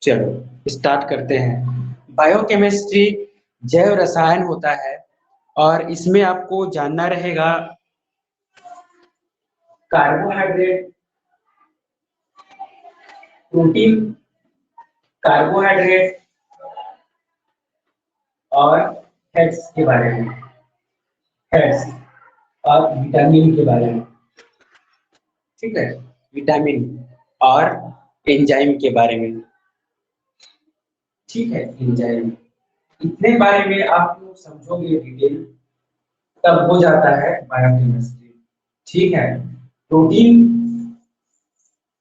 चलो स्टार्ट करते हैं। बायोकेमिस्ट्री जैव रसायन होता है और इसमें आपको जानना रहेगा कार्बोहाइड्रेट, प्रोटीन, कार्बोहाइड्रेट और फैट्स के बारे में, फैट्स और विटामिन के बारे में। ठीक है, विटामिन और एंजाइम के बारे में। ठीक है, एंजाइम इतने बारे में आप लोग समझोगे डिटेल तब हो जाता है बायोकेमिस्ट्री। ठीक है, प्रोटीन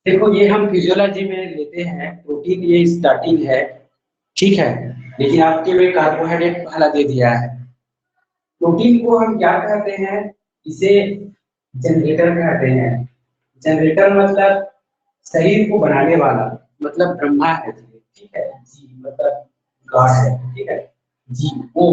देखो ये हम फिजियोलॉजी में लेते हैं, प्रोटीन ये स्टार्टिंग है। ठीक है, लेकिन आपके में कार्बोहाइड्रेट पहला दे दिया है। प्रोटीन को हम क्या कहते हैं, इसे जनरेटर कहते हैं। जनरेटर मतलब शरीर को बनाने वाला, मतलब ब्रह्मा है। ठीक है, जी मतलब गॉड है। ठीक है, जी वो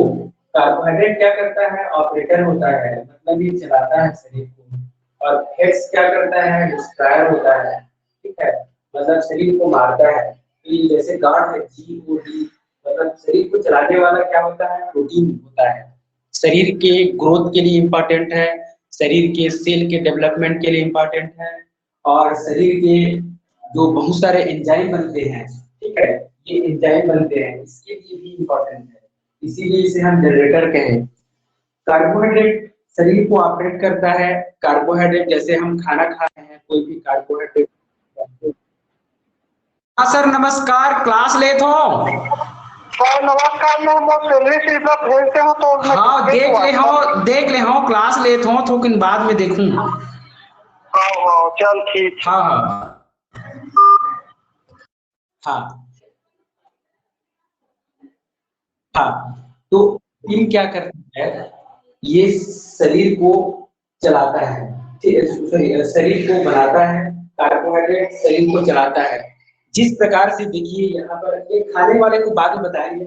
कार्बोहाइड्रेट क्या करता है, ऑपरेटर होता है, मतलब ये चलाता है शरीर को। और फैट्स क्या करता है, डिस्ट्रॉयर होता है। ठीक है, मतलब शरीर को मारता है। तो जैसे गॉड है, जी ओ डी मतलब शरीर को चलाने वाला क्या होता है, प्रोटीन होता है। शरीर के ग्रोथ के लिए इम्पोर्टेंट है, शरीर के सेल के डेवलपमेंट के लिए इम्पोर्टेंट है, और शरीर के जो बहुत सारे एंजाइम बनते हैं, ठीक है, ये एंजाइम बनते हैं, इसके लिए भी इम्पोर्टेंट है, इसीलिए इसे हम जनरेटर कहें। कार्बोहाइड्रेट शरीर को ऑपरेट करता है। कार्बोहाइड्रेट जैसे हम खाना खा रहे हैं, कोई भी कार्बोहाइड्रेट। हाँ सर नमस्कार, क्लास लेट हो। नमस्कार, मैं सैलरी स्लिप भेजते हो तो हाँ देख ले हो क्लास लेट हो तो किन बाद में देखूं। चल ठीक। हाँ हाँ हाँ हाँ, तो टीम क्या करता है, ये शरीर को चलाता है। शरीर को बनाता है, कार्बोहाइड्रेट शरीर को चलाता है। जिस प्रकार से देखिए यहाँ पर एक खाने वाले को बाद में बताएंगे,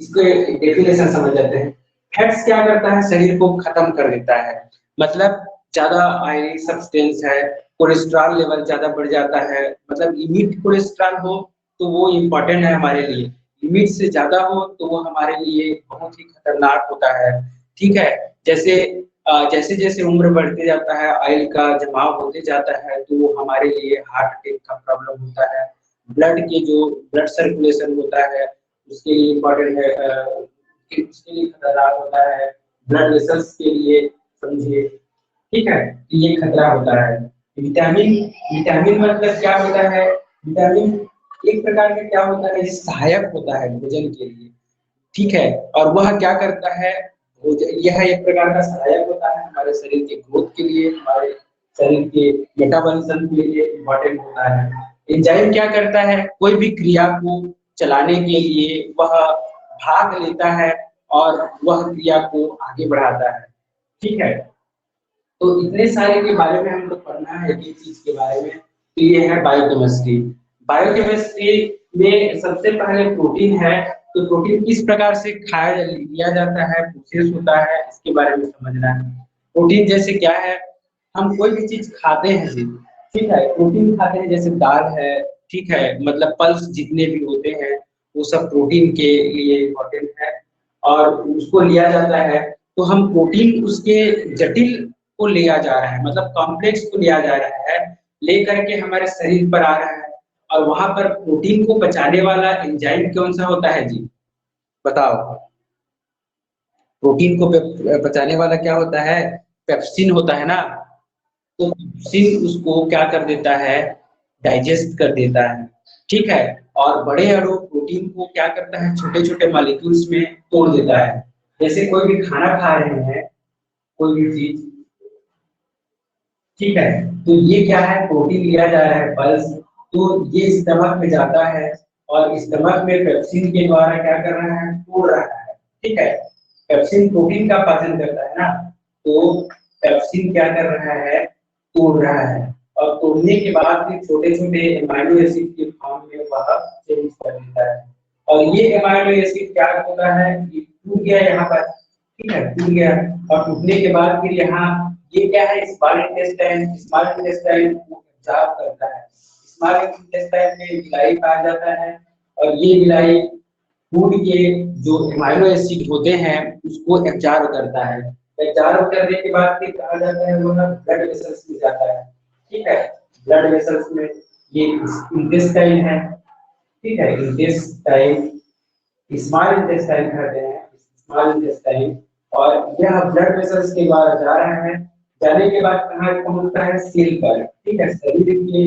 इसको डेफिनेशन समझ जाते हैं। फैट्स क्या करता है, शरीर को खत्म कर देता है, मतलब ज्यादा ऑयली सब्सटेंस है, कोलेस्ट्रॉल लेवल ज्यादा बढ़ जाता है, मतलब लिमिट कोलेस्ट्रॉल हो तो वो इम्पोर्टेंट है हमारे लिए, लिमिट से ज्यादा हो तो वो हमारे लिए बहुत ही खतरनाक होता है। ठीक है, जैसे जैसे जैसे उम्र बढ़ते जाता है, ऑयल का जमाव होते जाता है, तो वो हमारे लिए हार्ट अटैक का प्रॉब्लम होता है। ब्लड के जो ब्लड सर्कुलेशन होता है उसके लिए इम्पोर्टेंट है, उसके लिए खतरनाक होता है, ब्लड वेसल्स के लिए समझिए। ठीक है, तो ये खतरा होता है। विटामिन, विटामिन मतलब क्या होता है, विटामिन एक प्रकार का क्या होता है, सहायक होता है भोजन के लिए। ठीक है, और वह क्या करता है, यह एक प्रकार का सहायक होता है हमारे शरीर के ग्रोथ के लिए, हमारे शरीर के मेटाबॉलिज्म के लिए इम्पोर्टेंट होता है। एंजाइम क्या करता है, कोई भी क्रिया को चलाने के लिए वह भाग लेता है और वह क्रिया को आगे बढ़ाता है। ठीक है, तो इतने सारे के बारे में हमको पढ़ना है, ये चीज के बारे में। तो ये है बायोकेमिस्ट्री। बायोकेमिस्ट्री में सबसे पहले प्रोटीन है, तो प्रोटीन किस प्रकार से खाया लिया जाता है, प्रोसेस होता है, इसके बारे में समझना है। प्रोटीन जैसे क्या है, हम कोई भी चीज खाते हैं जी, ठीक है, प्रोटीन खाते हैं, जैसे दाल है, ठीक है, मतलब पल्स जितने भी होते हैं वो सब प्रोटीन के लिए इम्पोर्टेंट है और उसको लिया जाता है। तो हम प्रोटीन उसके जटिल को लिया जा रहा है, मतलब कॉम्प्लेक्स को लिया जा रहा है, लेकर के हमारे शरीर पर आ रहा है, और वहां पर प्रोटीन को पचाने वाला एंजाइम कौन सा होता है जी, बताओ। प्रोटीन को पचाने वाला क्या होता है, पेप्सिन होता है ना। तो पेप्सिन उसको क्या कर देता है, डाइजेस्ट कर देता है। ठीक है, और बड़े अणु प्रोटीन को क्या करता है, छोटे छोटे मॉलिक्यूल्स में तोड़ देता है। जैसे कोई भी खाना खा रहे हैं, कोई भी चीज, ठीक है, तो ये क्या है, प्रोटीन लिया जा रहा है पल्स, तो ये स्टमक में जाता है और स्टमक में पेप्सिन के द्वारा क्या कर रहा है, तोड़ रहा है। ठीक है, पेप्सिन प्रोटीन का पाचन करता है ना, तो पेप्सिन क्या कर रहा है, तोड़ रहा है, और तोड़ने के बाद फिर छोटे छोटे एमाइनो एसिड के फॉर्म में वह चेंज कर देता है। और ये एमाइनो एसिड क्या होता है, ये टूट गया यहाँ पर, ठीक है, टूट गया, और टूटने के बाद फिर यहाँ ये क्या है, स्मॉल इंटेस्टाइन को एब्जॉर्ब करता है। स्मॉल इंटेस्टाइन में गिलाई पाया जाता है और ये विलाई फूड के जो एमाइनो एसिड होते हैं उसको एब्जॉर्ब करता है। एब्जॉर्ब करने के बाद फिर कहा जाता है वो ब्लड वेसल्स में जाता है। ठीक है, ब्लड वेसल्स में ये इंटेस्टाइन है। ठीक है, इंटेस्टाइन, स्मॉल इंटेस्टाइन कहते हैं, स्मॉल इंटेस्टाइन। और यह ब्लड वेसल्स के द्वारा जा रहा है। जाने के बाद कहाँ पहुंचता है? सेल पर। ठीक है, शरीर के,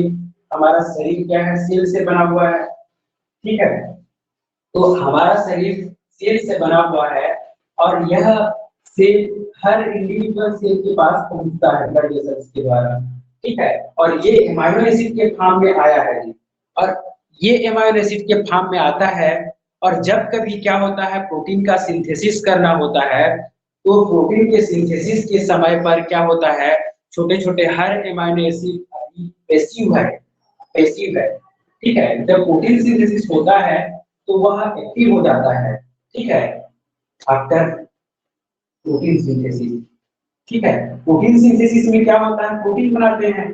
हमारा शरीर क्या है? सेल से बना हुआ है। ठीक है, तो हमारा शरीर सेल से बना हुआ है और यह सेल हर इंडिविजुअल सेल के पास पहुंचता है ब्लड वेसल्स के द्वारा। ठीक है, और ये एमाइनो एसिड के फॉर्म में आया है जी। और ये एमाइनो एसिड के फॉर्म में आता है और जब कभी क्या होता है, प्रोटीन का सिंथेसिस करना होता है, तो प्रोटीन के सिंथेसिस के समय पर क्या होता है, छोटे छोटे हर एमाइनो एसिड पैसिव है, पैसिव है। ठीक है, जब प्रोटीन सिंथेसिस होता है तो वह एक्टिव हो जाता है। ठीक है, आफ्टर प्रोटीन सिंथेसिस। ठीक है, प्रोटीन सिंथेसिस में क्या होता है? प्रोटीन बनाते हैं।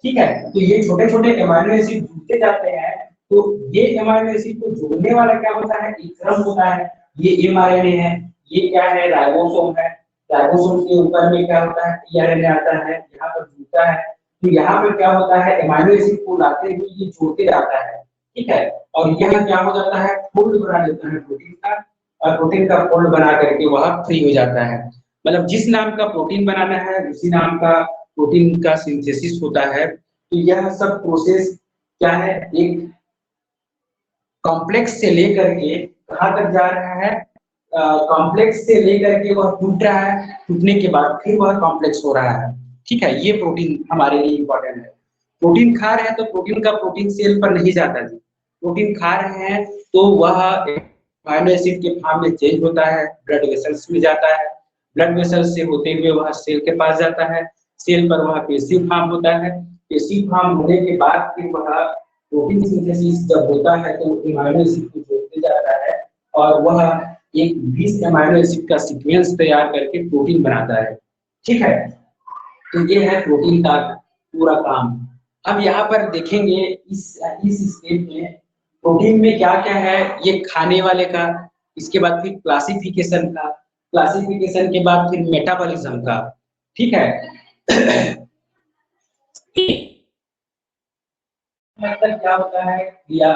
ठीक है, तो ये छोटे छोटे एमाइनो एसिड जुड़ते जाते हैं। तो ये एमाइनो एसिड को जोड़ने वाला क्या होता है? एक क्रम होता है। ये एमआरएनए है, ये क्या है? राइबोसोम है। राइबोसोम के ऊपर में क्या होता है? टीआरएनए आता है, यहाँ पर जुड़ता है। तो यहाँ पर क्या होता है? एमाइनो एसिड को लाते हुए ये जोड़ते जाता है। ठीक है, और यह क्या हो जाता है? फोल्ड बना देता है प्रोटीन का, और प्रोटीन का फोल्ड बना करके वह फ्री हो जाता है। मतलब जिस नाम का प्रोटीन बनाना है उसी नाम का प्रोटीन का सिंथेसिस होता है। तो यह सब प्रोसेस क्या है? एक कॉम्प्लेक्स से लेकर के कहाँ तक जा रहा है? कॉम्प्लेक्स से लेकर के वह टूट रहा है, टूटने के बाद फिर वह कॉम्प्लेक्स हो रहा है। ठीक है, ये प्रोटीन हमारे लिए इंपॉर्टेंट है। प्रोटीन खा रहे हैं तो प्रोटीन का प्रोटीन सेल पर नहीं जाता जी। प्रोटीन खा रहे हैं तो वह अमीनो एसिड के फॉर्म में चेंज होता है, ब्लड वेसल्स में जाता है। ब्लड वेसल्स से होते हुए वह सेल के पास जाता है। सेल पर वह पेशी फॉर्म होता है। पेशी फॉर्म होने के बाद फिर वह प्रोटीन सिंथेसिस जब होता है तो अमीनो एसिड को जोड़ते जाता है और वह एक 20 अमीनो एसिड का सीक्वेंस तैयार करके प्रोटीन बनाता है। ठीक है, तो ये है प्रोटीन का पूरा काम। अब यहाँ पर देखेंगे इस स्टेप में प्रोटीन में क्या क्या है, ये खाने वाले का, इसके बाद फिर क्लासिफिकेशन का, क्लासिफिकेशन के बाद फिर मेटाबॉलिज्म का। ठीक है, मतलब क्या होता है या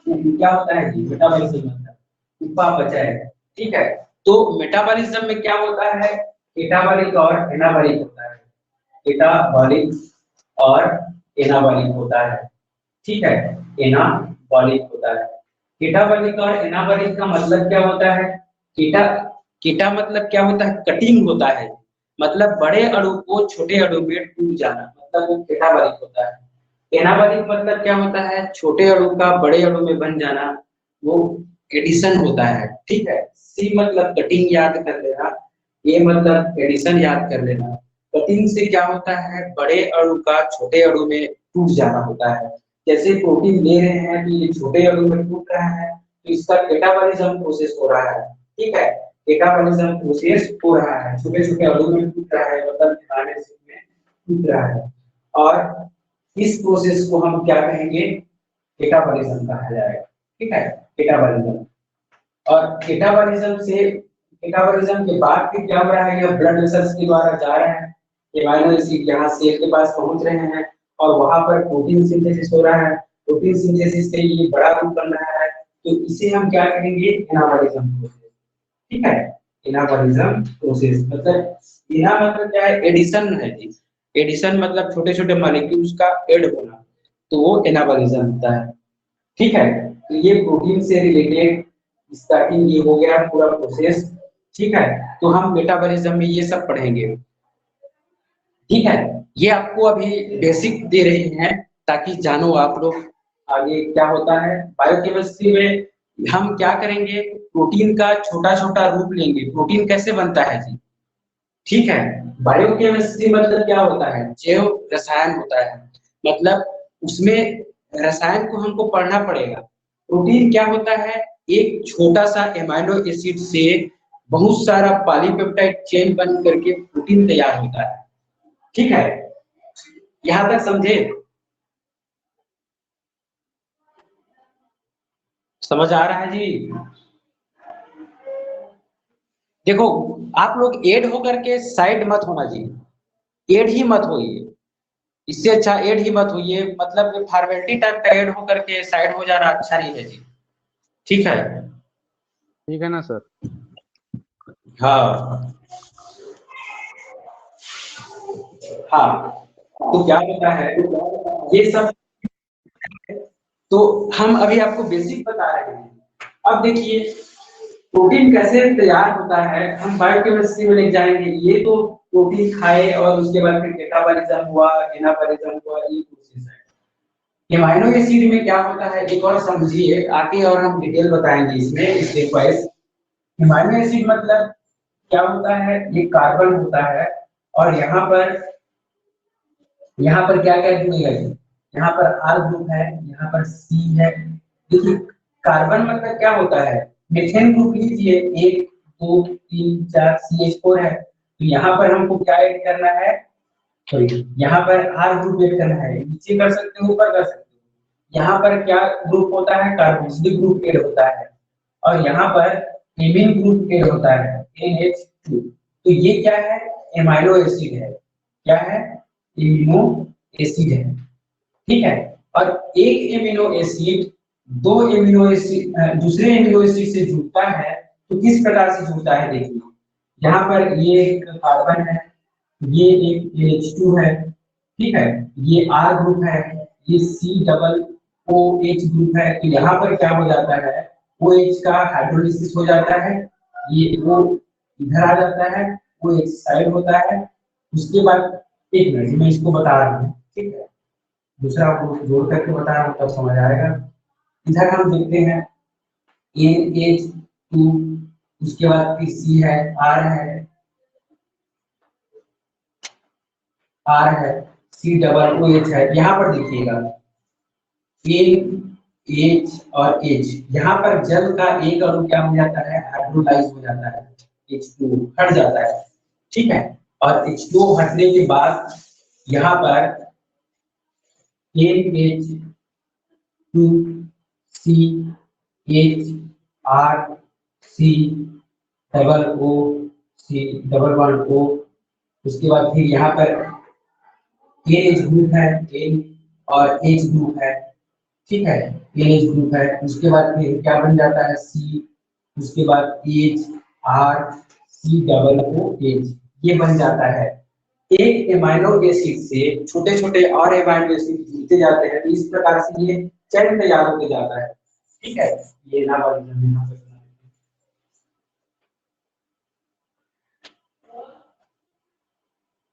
क्या होता है जी? मेटाबॉलिज्म मतलब उपापचय। ठीक है, तो मेटाबॉलिज्म में क्या होता है? केटाबॉलिक और एनाबॉलिक होता है। केटाबॉलिक और एनाबॉलिक होता है। ठीक है, एनाबॉलिक होता है। केटाबॉलिक और एनाबॉलिक का मतलब क्या होता है? केटा केटा मतलब क्या होता है? कटिंग होता है। मतलब बड़े अणु को छोटे अणु में टूट जाना, मतलब वो केटाबॉलिक होता है। एनाबॉलिक मतलब क्या होता है? छोटे अणु का बड़े अणु में बन जाना, वो एडिशन होता है। ठीक है, सी मतलब कटिंग याद कर लेना, ए मतलब एडिशन याद कर लेना। कटिंग से क्या होता है? बड़े अणु का छोटे अणु में टूट जाना होता है। जैसे प्रोटीन ले रहे हैं तो ये छोटे अणु में टूट रहा है, तो इसका कैटाबॉलिज्म प्रोसेस हो रहा है। ठीक है, कैटाबॉलिज्म प्रोसेस हो रहा है, छोटे छोटे अणु में टूट रहा है, मतलब में टूट रहा है। और इस प्रोसेस को हम क्या कहेंगे? कैटाबॉलिज्म कहा जाएगा। ठीक है, कैटाबॉलिज्म। और कैटाबॉलिज्म के बाद फिर क्या हो रहा है? यह ब्लड वेसल्स के द्वारा जा रहा है, एमाइनो एसिड यहाँ सेल के पास पहुंच रहे हैं और वहां पर प्रोटीन सिंथेसिस हो रहा है। प्रोटीन सिंथेसिस से ये बड़ा रूप बन रहा है, तो इसे हम क्या कहेंगे? Anabolism process. ठीक है, एनाबॉलिज्म प्रोसेस मतलब एना मतलब क्या है? एडिशन है जी। एडिशन मतलब छोटे छोटे मॉलिक्यूल्स का ऐड होना, तो वो एनाबॉलिज्म होता है। ठीक है, तो ये प्रोटीन से रिलेटेड स्टार्टिंग ये हो गया पूरा प्रोसेस। ठीक है, तो हम मेटाबॉलिज्म में ये सब पढ़ेंगे। ठीक है, ये आपको अभी बेसिक दे रहे हैं ताकि जानो आप लोग आगे क्या होता है। बायोकेमिस्ट्री में हम क्या करेंगे? प्रोटीन का छोटा छोटा रूप लेंगे। प्रोटीन कैसे बनता है जी? ठीक है, बायोकेमिस्ट्री मतलब क्या होता है? जैव रसायन होता है। मतलब उसमें रसायन को हमको पढ़ना पड़ेगा। प्रोटीन क्या होता है? एक छोटा सा एमाइनो एसिड से बहुत सारा पॉलीपेप्टाइड चेन बन करके प्रोटीन तैयार होता है। ठीक है, यहाँ तक समझे? समझ आ रहा है जी? देखो, आप लोग ऐड होकर के साइड मत होना जी, ऐड ही मत होइए, इससे अच्छा ऐड ही मत होइए, मतलब फॉर्मेलिटी टाइप का ऐड होकर के साइड हो जाना अच्छा नहीं है जी। ठीक है? ठीक है ना सर? हाँ हाँ, तो क्या होता है ये सब, तो हम अभी आपको बेसिक बता रहे हैं। अब देखिए प्रोटीन कैसे तैयार होता है, हम बायोकेमिस्ट्री में ले जाएंगे। ये तो प्रोटीन खाए और उसके बाद फिर मेटाबॉलिज्म हुआ, एनाबॉलिज्म हुआ, ये प्रोसेस है। एमाइनो एसिड में क्या होता है एक और समझिए आगे, और हम डिटेल बताएंगे इसमें स्टेप वाइज। एमाइनो एसिड मतलब क्या होता है, ये कार्बन होता है, और यहाँ पर क्या क्या जुड़ेगा, यहाँ पर आर ग्रुप है, यहाँ पर सी है। देखिए कार्बन मतलब क्या होता है, मीथेन ग्रुप लीजिए, 1 2 3 4 CH4 है, तो यहाँ पर हमको क्या ऐड करना है, सॉरी यहाँ पर आर ग्रुप ऐड करना है, नीचे कर सकते हो ऊपर कर सकते हो। यहाँ पर क्या ग्रुप होता है, कार्बोक्सिलिक ग्रुप ऐड होता है, और यहाँ पर एमीन ग्रुप ऐड होता है, NH2। तो ये क्या है, एमाइनो एसिड है। क्या है, एमिनो एसिड है। ठीक है? और एक एमिनो एसिड दो एमिनो एसिड दूसरे एमिनो एसिड से जुड़ता है, तो किस प्रकार से जुड़ता है देखिए, यहाँ पर ये एक कार्बन है, ये एक NH2 है, ठीक है, ये R ग्रुप है, ये COOH ग्रुप है, तो यहाँ पर क्या हो जाता है, OH का हाइड्रोलिसिस हो जाता है, ये O इधर आ जाता है, OH साइड होता है। उसके बाद एक मिनट मैं इसको बता रहा हूँ, ठीक है, दूसरा आपको जोड़ करके बता रहा हूँ तब समझ आएगा। इधर हम देखते हैं NH2, उसके बाद फिर C है, R है, COOH है। यहाँ पर देखिएगा H और H, यहाँ पर जल का एक अणु क्या हो जाता है, हाइड्रोलाइज हो जाता है, H2 हट जाता है। ठीक है? और H2 हटने के बाद यहाँ पर NH2CHRCOO, उसके बाद फिर यहाँ पर NH ग्रुप है, N और H ग्रुप है। ठीक है, NH ग्रुप है, उसके बाद फिर क्या बन जाता है, C, उसके बाद HRCOOH, ये बन जाता है। एक एमाइनो एसिड से छोटे छोटे और एमाइनो एसिड जुड़ते जाते हैं, तो इस प्रकार से ये चैन तैयार होते जाता है। ठीक है, ये ना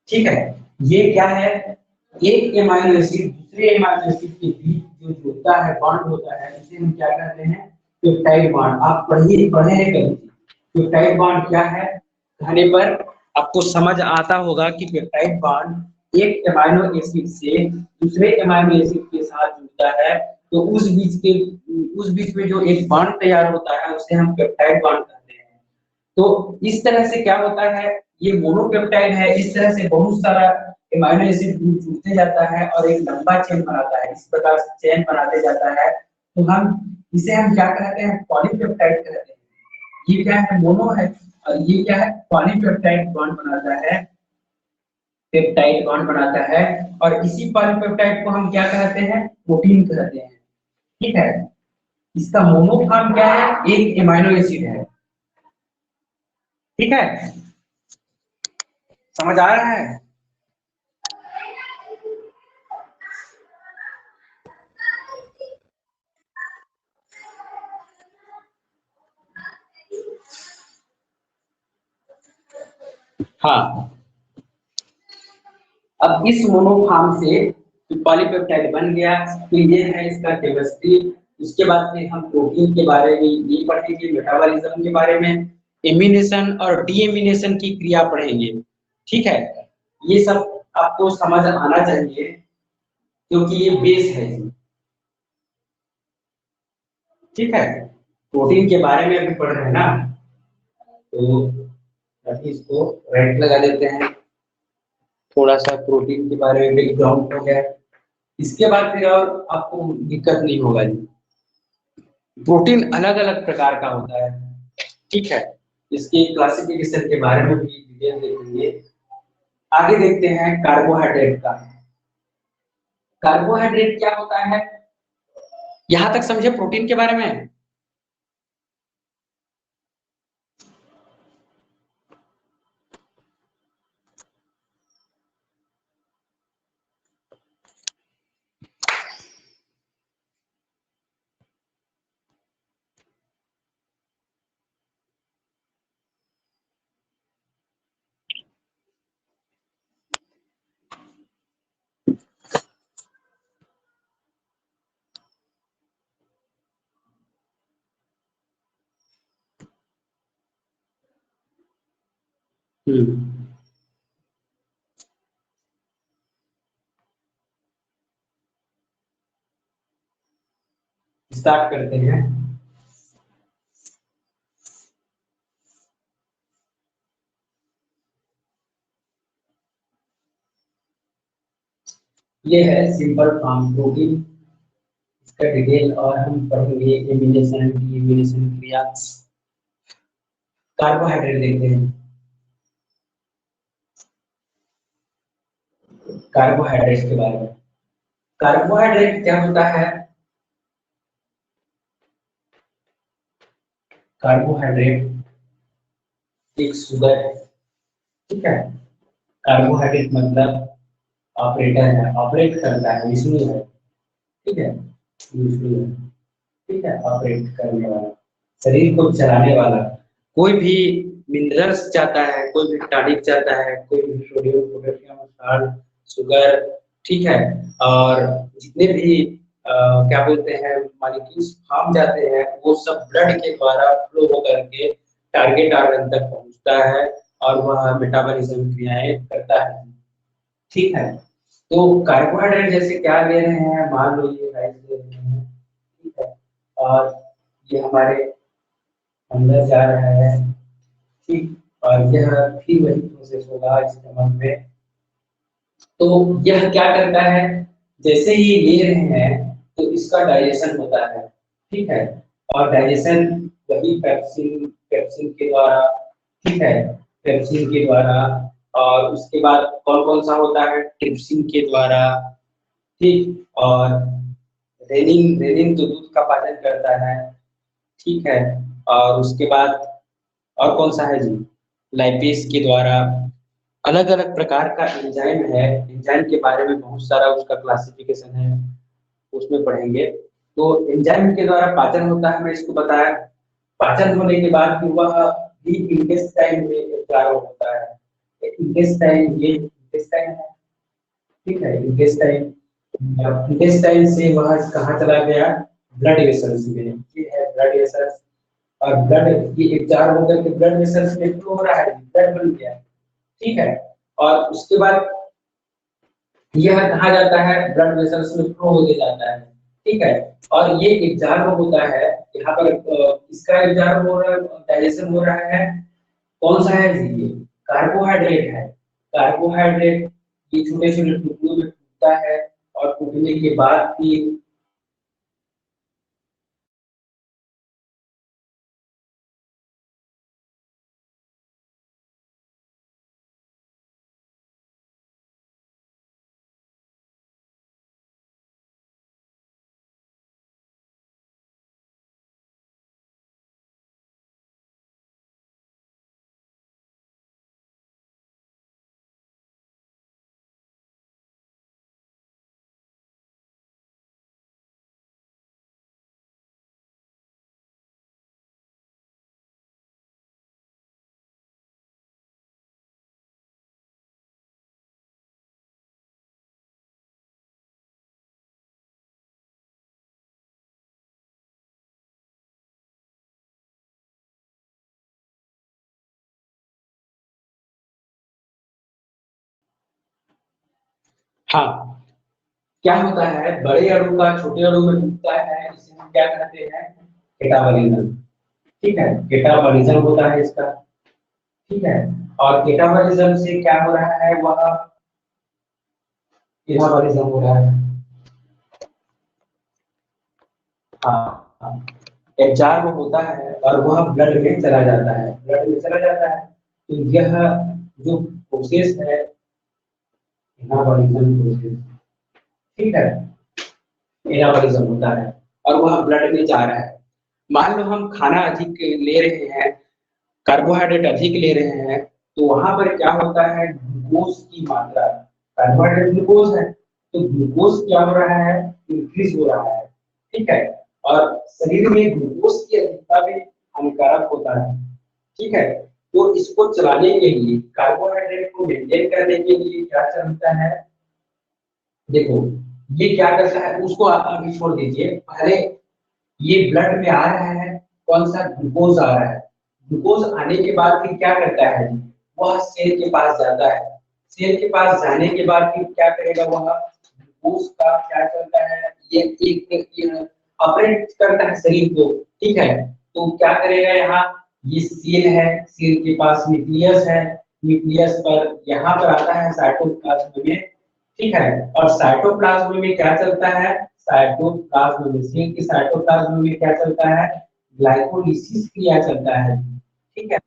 ठीक है, ये क्या है, एक एमाइनो एसिड दूसरे एमाइनो एसिड के बीच जो जुड़ता है, बॉन्ड होता है, इसे हम क्या कहते हैं, पेप्टाइड बॉन्ड। आप पढ़े हैं कभी, पेप्टाइड बॉन्ड क्या है, कहने पर आपको समझ आता होगा कि पेप्टाइड बॉन्ड एक एमाइनो एसिड से दूसरे एमाइनो एसिड के साथ जुड़ता है, तो उस बीच में जो एक बॉन्ड तैयार होता है उसे हम पेप्टाइड बॉन्ड कहते हैं। तो इस तरह से क्या होता है, ये मोनोपेप्टाइड है, इस तरह से बहुत सारा एमाइनो एसिड ग्रुप जुड़ते जाता है और एक लंबा चेन बनाता है। इस प्रकार से चेन बनाते जाता है, तो हम क्या कहते हैं, पॉलीपेप्टाइड कहते हैं। ये क्या है, मोनो है, और ये क्या है, पॉलीपेप्टाइड बॉन्ड बनाता है, पेप्टाइड बॉन्ड बनाता है, और इसी पॉलीपेप्टाइड को हम क्या कहते हैं, प्रोटीन कहते हैं। ठीक है, इसका मोनो फॉर्म क्या है, एक एमाइनो एसिड है। ठीक है, समझ आ रहा है? हाँ, अब इस मोनोफॉर्म से पॉलीपेप्टाइड बन गया, तो ये है इसका केमिस्ट्री। उसके बाद में हम प्रोटीन के बारे में ये पढ़ेंगे, मेटाबॉलिज्म के बारे में, एमिनेशन और डीएमिनेशन की क्रिया पढ़ेंगे। ठीक है, ये सब आपको समझ आना चाहिए क्योंकि ये बेस है। ठीक है, प्रोटीन के बारे में अभी पढ़ रहे हैं ना, तो अभी इसको राइट लगा देते हैं। थोड़ा सा प्रोटीन के बारे में बैकग्राउंड हो गया, इसके बाद फिर और आपको दिक्कत नहीं होगा जी। प्रोटीन अलग अलग प्रकार का होता है, ठीक है। इसके क्लासिफिकेशन के बारे में भी डिटेल देखेंगे। आगे देखते हैं कार्बोहाइड्रेट का। कार्बोहाइड्रेट क्या होता है, यहां तक समझे प्रोटीन के बारे में। स्टार्ट करते हैं। ये है सिंपल फॉर्म प्रोटीन, इसका डिटेल और हम पढ़ेंगे एलिमिनेशन, डीएलिमिनेशन क्रिया। कार्बोहाइड्रेट देखते हैं। कार्बोहाइड्रेट के बारे में, कार्बोहाइड्रेट क्या होता है, कार्बोहाइड्रेट एक शुगर है, ठीक है। कार्बोहाइड्रेट मतलब ऑपरेटर है, ऑपरेट करता है, इसमें है, ठीक है, इसमें है, ठीक है, ऑपरेट करने वाला, शरीर को चलाने वाला। कोई भी मिनरल्स चाहता है, कोई भी टॉनिक चाहता है, कोई भी सोडियम, पोटेशियम, साल्ट, शुगर, ठीक है। और जितने भी क्या बोलते हैं मॉलिक्यूल्स फॉर्म जाते हैं, वो सब ब्लड के द्वारा फ्लो होकर के टारगेट ऑर्गन तक पहुंचता है और वह मेटाबॉलिज्म क्रियाएं करता है, ठीक है। तो कार्बोहाइड्रेट जैसे क्या ले रहे हैं, मान लो ये राइस ले रहे हैं, ठीक है, और ये हमारे अंदर जा रहा है, ठीक, और यह भी वही प्रोसेस होगा स्टमक में। तो यह क्या करता है, जैसे ही ले रहे हैं तो इसका डाइजेशन होता है, ठीक है, और डाइजेशन वही पेप्सिन पेप्सिन के द्वारा, ठीक है, पेप्सिन के द्वारा, और उसके बाद कौन कौन सा होता है, ट्रिप्सिन के द्वारा, ठीक, और रेनिन रेनिन तो दूध का पाचन करता है, ठीक है, और उसके बाद और कौन सा है जी, लाइपेज के द्वारा। अलग अलग प्रकार का एंजाइम है, एंजाइम के बारे में बहुत सारा उसका क्लासिफिकेशन है, उसमें पढ़ेंगे। तो एंजाइम के द्वारा पाचन होता है, मैं इसको बताया। पाचन होने के बाद फिर वह भी इंटेस्टाइन में एब्जॉर्ब होता है। इंटेस्टाइन, ये इंटेस्टाइन है, ठीक है, इंटेस्टाइन, इंटेस्टाइन से वह कहाँ चला गया, ब्लड वेसल्स में, ये है ब्लड वेसल्स, और ब्लड ये एब्जॉर्ब होकर के ब्लड वेसल्स में फ्लो हो रहा है, ब्लड बन गया, ठीक है। और उसके बाद यह कहा जाता है ब्लड वेसल्स में फ्लो होके जाता है, ठीक है। और ये एब्जॉर्ब होता है, यहाँ पर इसका एब्जॉर्ब हो रहा है, डाइजेशन हो रहा है, कौन सा है जी, ये कार्बोहाइड्रेट है। कार्बोहाइड्रेट ये छोटे छोटे टुकड़ों में टूटता है, और टूटने के बाद फिर हाँ, क्या होता है, बड़े अणु का छोटे अणु में टूटता है, इसे हम क्या कहते हैं, केटाबॉलिज्म, ठीक है, केटाबॉलिज्म होता है इसका, ठीक है। और केटाबॉलिज्म से क्या हो रहा है, वह केटाबॉलिज्म हो रहा है, हाँ हाँ। एब्जॉर्ब होता है और वह ब्लड में चला जाता है, ब्लड में चला जाता है। तो यह जो प्रोसेस है एनाबॉलिज्म प्रोसेस, ठीक है, एनाबॉलिज्म होता है और वह ब्लड में जा रहा है। मान लो हम खाना अधिक ले रहे हैं, कार्बोहाइड्रेट अधिक ले रहे हैं, तो वहां पर क्या होता है, ग्लूकोज की मात्रा, कार्बोहाइड्रेट ग्लूकोज है, तो ग्लूकोज क्या हो रहा है, इंक्रीज हो रहा है, ठीक है। और शरीर में ग्लूकोज की अधिकता भी हानिकारक होता है, ठीक है। तो इसको चलाने के लिए, कार्बोहाइड्रेट को मेंटेन करने के लिए क्या चलता है, देखो ये क्या करता है, उसको आप अभी छोड़ दीजिए, पहले ये ब्लड में आ रहा है, कौन सा, ग्लूकोज आ रहा है। ग्लूकोज आने के बाद फिर क्या करता है, वह सेल के पास जाता है। सेल के पास जाने के बाद फिर क्या करेगा, वह ग्लूकोज का क्या करता है, ये एक ऑपरेट करता है शरीर को, ठीक है। तो क्या करेगा, यहाँ ये सेल है, सेल के पास न्यूक्लियस है, न्यूक्लियस पर यहाँ पर आता है साइटोप्लाज्म में, ठीक है। और साइटोप्लाज्म में क्या चलता है, साइटोप्लाज्म में, सेल की साइटोप्लाज्म में क्या चलता है, ग्लाइकोलिसिस क्रिया चलता है, ठीक है।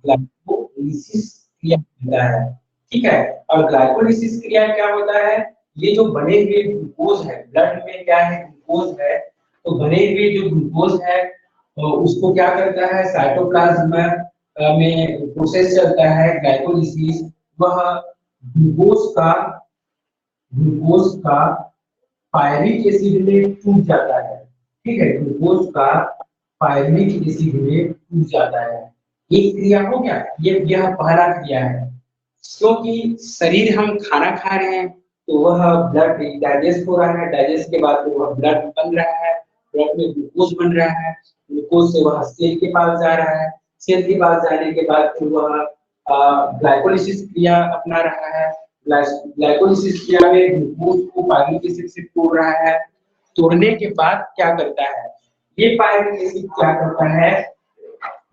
ग्लाइकोलिसिस क्रिया चलता है, ठीक है। और ग्लाइकोलिसिस क्रिया क्या होता है, ये जो बने हुए ग्लूकोज है, ब्लड में क्या है, ग्लूकोज है, तो बने हुए जो ग्लूकोज है तो उसको क्या करता है, साइटोप्लाज्म में प्रोसेस चलता है ग्लाइकोलिसिस, वह ग्लूकोज का पायरिक एसिड में टूट जाता है, ठीक है। ग्लूकोज का पायरिक एसिड में टूट जाता है, एक क्रिया हो गया, ये यह पहला क्रिया है। क्योंकि शरीर हम खाना खा रहे हैं तो वह ब्लड डाइजेस्ट हो रहा है, डाइजेस्ट के बाद वह ब्लड बन रहा है, ब्लड में ग्लूकोज बन रहा है, ग्लूकोज से वह सेल के पास जा रहा है, सेल के पास जाने के बाद फिर वह ग्लाइकोलिसिस क्रिया अपना रहा है, ग्लाइकोलिसिस क्रिया में ग्लूकोज को पायरिक एसिड से तोड़ रहा है, तोड़ने के बाद क्या करता है, ये पायरिक एसिड क्या करता है,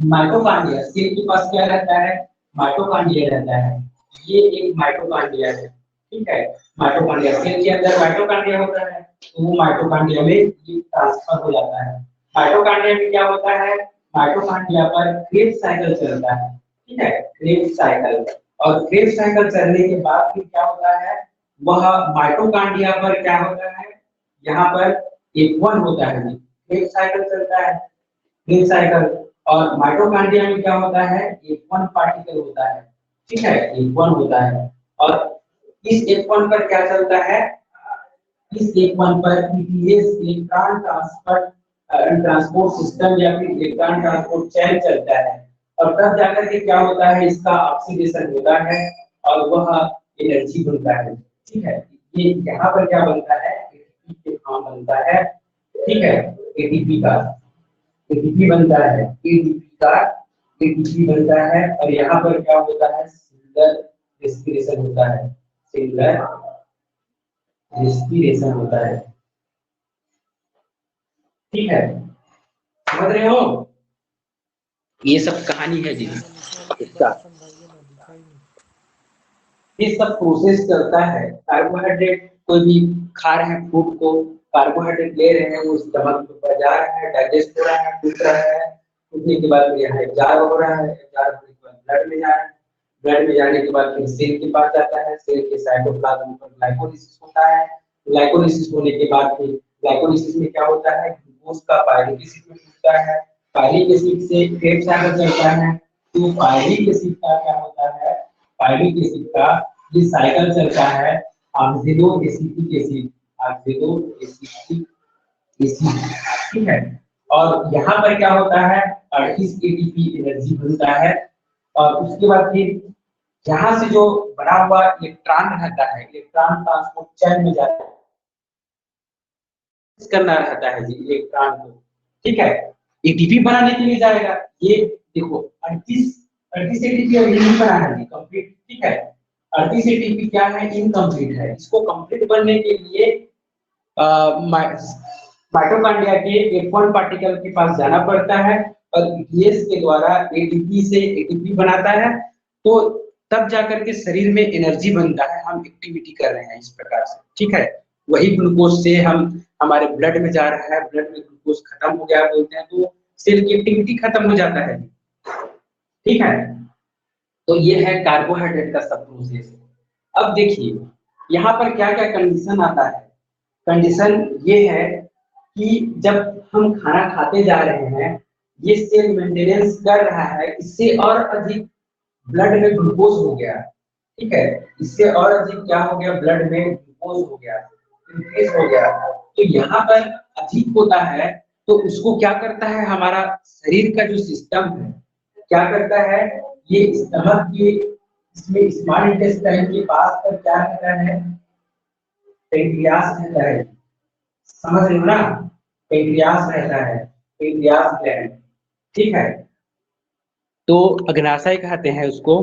माइटोकॉन्ड्रिया, सेल के पास क्या रहता है, माइटोकॉन्ड्रिया रहता है, ये एक माइटोकॉन्ड्रिया है, ठीक है। माइटोकॉन्ड्रिया, सेल के अंदर माइटोकॉन्ड्रिया होता है, तो वो माइटोकॉन्ड्रिया में ये ट्रांसफर हो जाता है। माइटोकॉन्ड्रिया में क्या होता है, माइटोकॉन्ड्रिया पर क्रेब्स साइकिल चलता है, ठीक है, क्रेब्स साइकिल। और क्रेब्स साइकिल चलने के बाद फिर क्या होता है, वह माइटोकॉन्ड्रिया पर क्या होता है, यहाँ पर F1 होता है, क्रेब्स साइकिल चलता है, क्रेब्स साइकिल। और माइटोकॉन्ड्रिया में क्या होता है, F1 पार्टिकल होता है, ठीक है, F1 होता है। और इस F1 पर क्या चलता है, इस F1 पर इलेक्ट्रॉन ट्रांसपोर्ट सिस्टम या फिर इलेक्ट्रॉन ट्रांसपोर्ट चैन चलता है, और तब जाकर के क्या होता है, इसका ऑक्सीडेशन होता है और वह एनर्जी बनता है, ठीक है। ये यहाँ पर क्या बनता है, एटीपी के फॉर्म बनता है, ठीक है, एटीपी का, एटीपी बनता है, एटीपी बनता है। और यहाँ पर क्या होता है, सेलुलर रेस्पिरेशन होता है, सेलुलर रेस्पिरेशन होता है, ठीक है, समझ रहे हो, ये सब कहानी है जी इसका, ये सब प्रोसेस चलता है। कार्बोहाइड्रेट कोई भी खा रहे हैं फूड को, कार्बोहाइड्रेट ले रहे हैं, वो स्टमक पर जा रहा है, डाइजेस्ट हो रहा है, टूट रहा है, टूटने के बाद यहाँ एब्जॉर्ब हो रहा है, एब्जॉर्ब होने के बाद ब्लड में जा रहा है, ब्लड में जाने के बाद फिर सेल के पास जाता है, सेल के साइटोप्लाज्म पर ग्लाइकोलिसिस होता है, ग्लाइकोलिसिस होने के बाद फिर ग्लाइकोलिसिस में क्या होता है, ग्लूकोज का पायरिक एसिड में टूटता है, पायरिक एसिड से क्रेब्स साइकिल चलता है, तो पायरिक एसिड का क्या होता है, पायरिक एसिड का ये साइकिल चलता है ऑक्सिडो एसिटिक एसिड, ऑक्सिडो एसिटिक एसिड, ठीक है। और यहाँ पर क्या होता है, 38 एटीपी एनर्जी बनता है, और उसके बाद फिर यहाँ से जो बना हुआ इलेक्ट्रॉन रहता है, इलेक्ट्रॉन ट्रांसपोर्ट चैन में जाता है, करना रहता है जी इलेक्ट्रॉन को, ठीक है, एटीपी बनाने के लिए जाएगा। ये देखो 38 एटीपी अभी नहीं बना है कंप्लीट, ठीक है, 38 एटीपी क्या है, इनकम्प्लीट है, इसको कंप्लीट बनने के लिए माइटोकॉन्ड्रिया के F1 पार्टिकल के पास जाना पड़ता है, और ETS के द्वारा एटीपी से एटीपी बनाता है, तो तब जाकर के शरीर में एनर्जी बनता है, हम एक्टिविटी कर रहे हैं इस प्रकार से, ठीक है। वही ग्लूकोज से हम हमारे ब्लड में जा रहा है, ब्लड में ग्लूकोज खत्म हो गया बोलते हैं, तो सेल की एक्टिविटी खत्म हो जाता है। ठीक है, तो ये है कार्बोहाइड्रेट का सब प्रोसेस। अब देखिए यहाँ पर क्या क्या कंडीशन आता है। कंडीशन ये है कि जब हम खाना खाते जा रहे हैं, ये सेल मेंटेनेंस कर रहा है, इससे और अधिक ब्लड में ग्लूकोज हो गया। ठीक है, इससे और अधिक क्या हो गया, ब्लड में ग्लूकोज हो गया, इंक्रीज हो गया। तो यहाँ पर अधिक होता है तो उसको क्या करता है, हमारा शरीर का जो सिस्टम है क्या करता है, ये स्टमक के इसमें स्मॉल इंटेस्टाइन के पास पर क्या रहता है, पेनक्रियास रहता है। समझ रहे हो ना, पेनक्रियास रहता है, पेनक्रियास ग्लैंड। ठीक है, तो अग्नाशय कहते हैं उसको।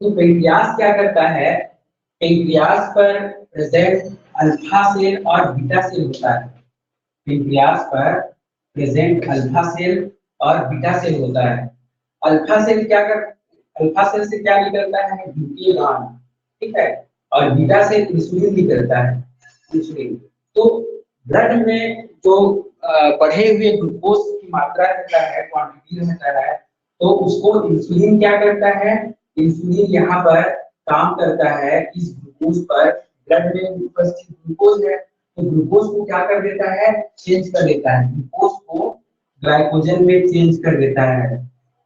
तो पेनक्रियास क्या करता है, पेनक्रियास पर प्रेजेंट अल्फा सेल और बीटा सेल होता है। पेनक्रियास पर प्रेजेंट अल्फा सेल और बीटा सेल होता है। अल्फा सेल क्या कर, अल्फा सेल से क्या निकलता है, ग्लूकागॉन। ठीक है, और बीटा सेल इंसुलिन निकलता है, इंसुलिन। तो ब्लड में जो बढ़े हुए ग्लूकोज की मात्रा रहता है, क्वांटिटी रहता है, तो उसको इंसुलिन क्या करता है, इंसुलिन यहाँ पर काम करता है इस ग्लूकोज पर। ब्लड में उपस्थित ग्लूकोज है, तो ग्लूकोज को क्या कर देता है, चेंज कर देता है, ग्लूकोज को ग्लाइकोजन में चेंज कर देता है।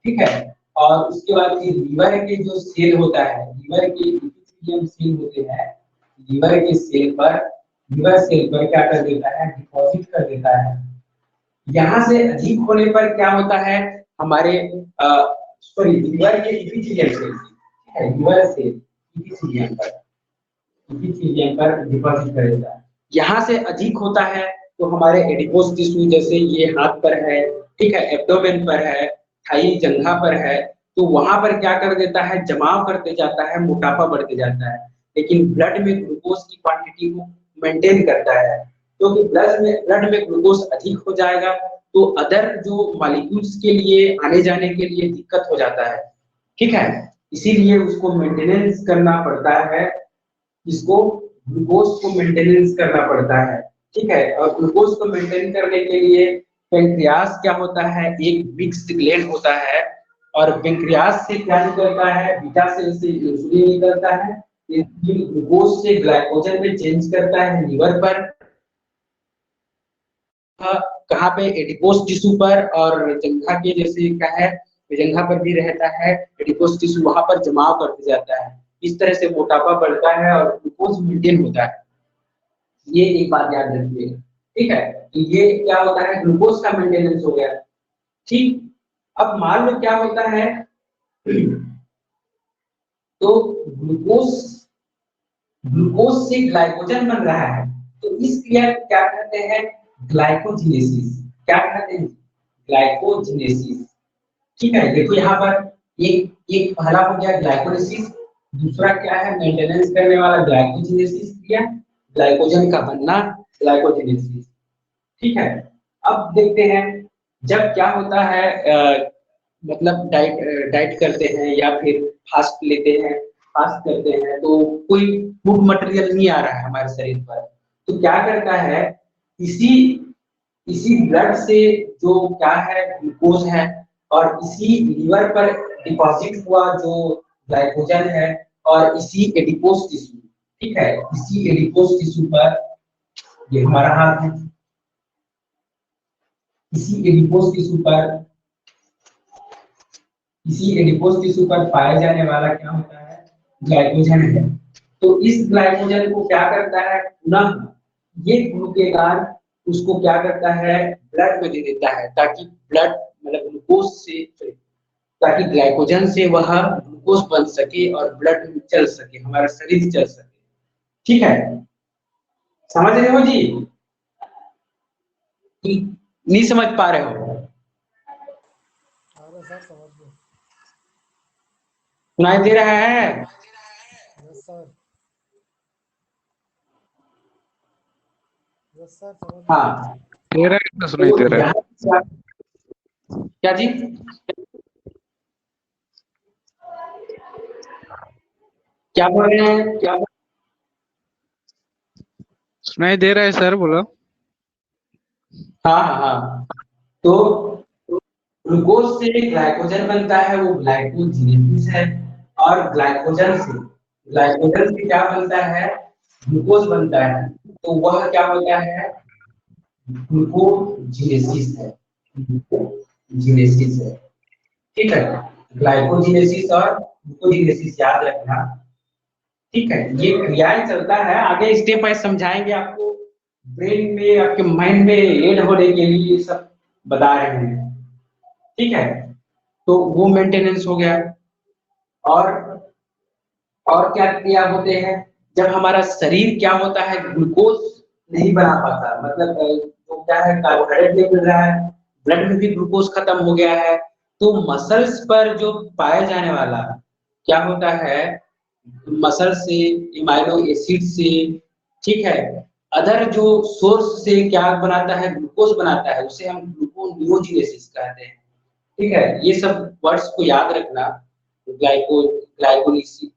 ठीक है, और उसके बाद फिर लीवर के जो सेल होता है, लीवर के एपिथेलियम सेल होते हैं, लीवर के सेल पर, लीवर सेल पर क्या कर देता है, डिपॉजिट कर देता है। यहाँ से अधिक होने पर क्या होता है, हमारे सॉरी लीवर के एपिथेलियम सेल, लीवर से एपिथेलियम पर डिपॉजिट कर देता है। यहाँ से अधिक होता है तो हमारे एडिपोज टिश्यू, जैसे ये हाथ पर है, ठीक है, एब्डोमेन पर है, थाई जंघा पर है, तो वहां पर क्या कर देता है, जमाव करते जाता है, मोटापा बढ़ते जाता है। लेकिन ब्लड में ग्लूकोज की क्वांटिटी को मेंटेन करता है, क्योंकि ब्लड में ग्लूकोज अधिक हो जाएगा तो अदर जो मॉलिक्यूल्स के लिए आने जाने के लिए दिक्कत हो जाता है। ठीक है, इसीलिए उसको मेंटेनेंस करना पड़ता है, इसको ग्लूकोज को मेंटेनेंस करना पड़ता है। ठीक है, और ग्लूकोज को मेंटेन करने के लिए पेंक्रियास क्या होता है, एक मिक्स्ड ग्लैंड होता है, और पेंक्रियास से क्या निकलता है, बीटा सेल से इंसुलिन निकलता है, इंसुलिन ग्लूकोज से ग्लाइकोजन में चेंज करता है लीवर पर, कहाँ पे, एडिपोज टिश्यू पर, और जंघा के जैसे क्या है, जंघा पर भी रहता है एडिपोज टिश्यू, वहां पर जमाव करते जाता है। इस तरह से मोटापा बढ़ता है और ग्लूकोज मेंटेन होता है। ये एक बात याद रखिए। ठीक है, तो ये क्या होता है, ग्लूकोज का मेंटेनेंस हो गया। ठीक, अब मान लो क्या होता है, तो ग्लूकोज ग्लूकोज से ग्लाइकोजन बन रहा है, तो इस क्रिया को क्या कहते हैं, ग्लाइकोजिनेसिस। क्या कहते हैं, ग्लाइकोजिनेसिस। ठीक है, देखो यहाँ पर एक एक पहला हो गया ग्लाइकोलिसिस, दूसरा क्या है, मेंटेनेंस करने वाला ग्लाइकोजिनेसिस क्रिया, ग्लाइकोजन का बनना, ग्लाइकोजिनेसिस। ठीक है, अब देखते हैं जब क्या होता है, मतलब डाइट करते हैं या फिर फास्ट लेते हैं, फास्ट करते हैं, तो कोई फूड मटेरियल नहीं आ रहा है हमारे शरीर पर, तो क्या करता है, इसी इसी ब्लड से जो क्या है, ग्लूकोज है, और इसी लीवर पर डिपॉजिट हुआ जो ग्लाइकोजन है, और इसी एडिपोज टिश्यू, ठीक है, इसी एडिपोज टिश्यू पर, ये हमारा हाथ है, इसी एडिपोज टिश्यू पर, इसी एडिपोज टिश्यू पर पाया जाने वाला क्या होता है, ग्लाइकोजन है। तो इस ग्लाइकोजन को क्या करता है, पुनः ये ग्लूकेगान उसको क्या करता है, ब्लड में दे देता है, ताकि ब्लड मतलब ग्लूकोज से, ताकि ग्लाइकोजन से वह ग्लूकोज बन सके और ब्लड में चल सके, हमारा शरीर चल सके। ठीक है, समझ रहे हो जी, नहीं समझ पा रहे हो, सर समझ गए। सुनाई दे रहा है, यस सर, यस सर समझ गए। हाँ, दे रहा है, सुनाई दे रहा है। क्या जी, क्या बोल रहे हैं, क्या सुनाई दे रहा है सर, बोलो। हाँ हाँ हाँ, तो ग्लूकोज से ग्लाइकोजन बनता है, वो ग्लाइकोजिनेसिस है। और ग्लाइकोजन से क्या बनता है, ग्लूकोज बनता है, तो वह क्या होता है, ग्लूकोजिनेसिस है। ग्लूकोजिनेसिस है, ठीक है। ग्लाइकोजिनेसिस और ग्लूकोजिनेसिस याद रखना, ठीक है। ये क्रियाएं चलता है, आगे स्टेप वाइज समझाएंगे आपको, ब्रेन में आपके माइंड में एड होने के लिए ये सब बता रहे हैं, ठीक है। तो वो मेंटेनेंस हो गया। और क्या क्रिया होते हैं, जब हमारा शरीर क्या होता है, ग्लूकोज नहीं बना पाता, मतलब तो क्या है, कार्बोहाइड्रेट नहीं मिल रहा है, ब्लड में भी ग्लूकोज खत्म हो गया है, तो मसल्स पर जो पाया जाने वाला क्या होता है, मसल से, एमाइनो एसिड से, ठीक है, अदर जो सोर्स से क्या बनाता है, ग्लूकोज बनाता है, उसे हम ग्लूकोनियोजिनेसिस कहते हैं, ठीक है। ये सब वर्ड्स को याद रखना, ग्लाइकोलिसिस,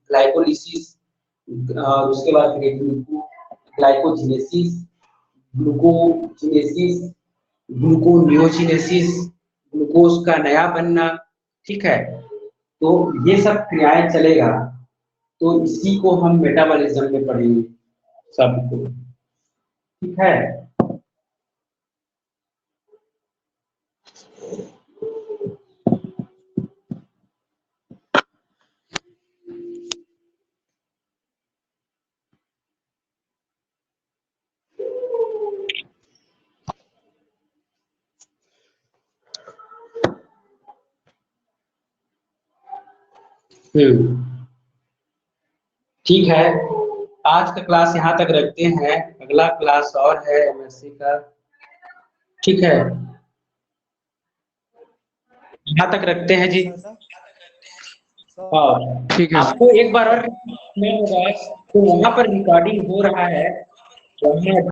और उसके बाद ग्लाइकोजिनेसिस, ग्लूकोजिनेसिस, ग्लूकोनियोजिनेसिस, ग्लूकोज का नया बनना, ठीक है। तो ये सब क्रियाएं चलेगा, तो इसी को हम मेटाबॉलिज्म में पढ़ेंगे सबको, ठीक है। ठीक है, आज का क्लास यहाँ तक रखते हैं, अगला क्लास और है एमएससी का, ठीक है। यहाँ तक रखते हैं जी। हाँ, ठीक है सर। आपको एक बार और मैं होगा, तो वहाँ पर रिकॉर्डिंग हो रहा है, वहाँ